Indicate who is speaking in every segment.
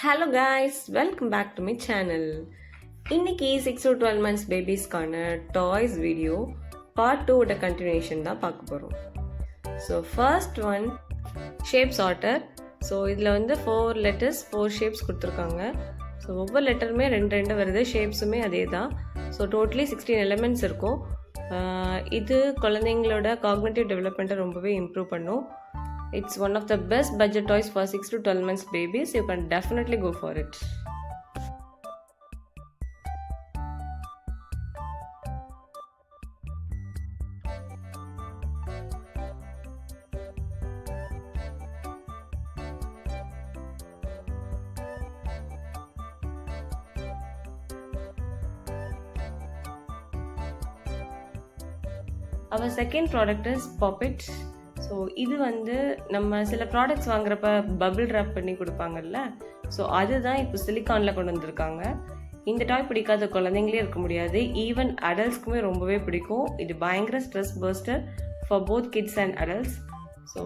Speaker 1: Hello guys, welcome back to my channel. இன்னைக்கு 6 to 12 months பேபிஸ்க்கான toys video part 2 ஓட continuation தான் பார்க்க போகிறோம். So first one shape sorter. ஸோ இதில் வந்து 4 letters 4 ஷேப்ஸ் கொடுத்துருக்காங்க. ஸோ ஒவ்வொரு லெட்டருமே ரெண்டு வருது, ஷேப்ஸுமே அதே தான். ஸோ டோட்டலி 16 எலிமெண்ட்ஸ் இருக்கும். இது குழந்தைங்களோட காக்னிட்டிவ் டெவலப்மெண்ட்டை ரொம்பவே இம்ப்ரூவ் பண்ணும். It's one of the best budget toys for 6 to 12 months babies. You can definitely go for it. Our second product is Pop-It. So இது வந்து நம்ம சில ப்ராடக்ட்ஸ் வாங்குறப்ப பபிள் ரேப் பண்ணி கொடுப்பாங்கல்ல, ஸோ அதுதான் இப்போ சிலிக்கானில் கொண்டு வந்திருக்காங்க. இந்த டாய் பிடிக்காத குழந்தைங்களே இருக்க முடியாது, ஈவன் அடல்ட்ஸ்க்குமே ரொம்பவே பிடிக்கும். இது பயங்கர stress buster for both kids and adults. So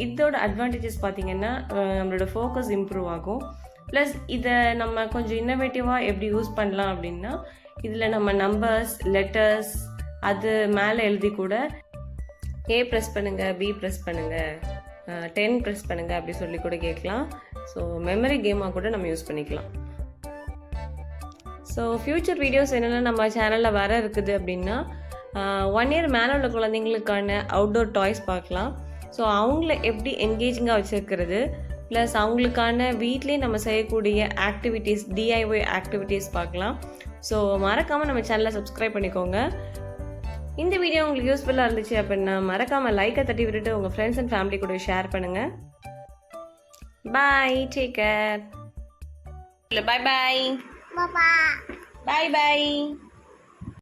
Speaker 1: இதோட அட்வான்டேஜஸ் பார்த்தீங்கன்னா நம்மளோட ஃபோக்கஸ் இம்ப்ரூவ் ஆகும். ப்ளஸ் இதை நம்ம கொஞ்சம் இன்னோவேட்டிவாக எப்படி யூஸ் பண்ணலாம் அப்படின்னா, இதில் நம்ம நம்பர்ஸ் லெட்டர்ஸ் அது மேலே எழுதி கூட ஏ ப்ரெஸ் பண்ணுங்கள், பி ப்ரெஸ் பண்ணுங்கள், 10 ப்ரெஸ் பண்ணுங்கள் அப்படி சொல்லி கூட கேட்கலாம். ஸோ மெமரி கேமாக கூட நம்ம யூஸ் பண்ணிக்கலாம். ஸோ ஃப்யூச்சர் வீடியோஸ் என்னென்னா நம்ம சேனலில் வர இருக்குது அப்படின்னா 1 year மேலே உள்ள குழந்தைங்களுக்கான அவுட்டோர் டாய்ஸ் பார்க்கலாம். ஸோ அவங்கள எப்படி என்கேஜிங்காக வச்சுருக்கிறது, ப்ளஸ் அவங்களுக்கான வீட்லேயே நம்ம செய்யக்கூடிய ஆக்டிவிட்டீஸ் DIY ஆக்டிவிட்டீஸ் பார்க்கலாம். ஸோ மறக்காமல் நம்ம சேனலை சப்ஸ்கிரைப் பண்ணிக்கோங்க. இந்த வீடியோ உங்களுக்கு யூஸ்ஃபுல்லாக இருந்துச்சு அப்படின்னா மறக்காமல் லைக்கை தட்டி விட்டுட்டு உங்கள் ஃப்ரெண்ட்ஸ் அண்ட் ஃபேமிலி கூட ஷேர் பண்ணுங்கள். பாய், டேக் கேர். இல்லை, பாய் பாய் பாய் பாய்.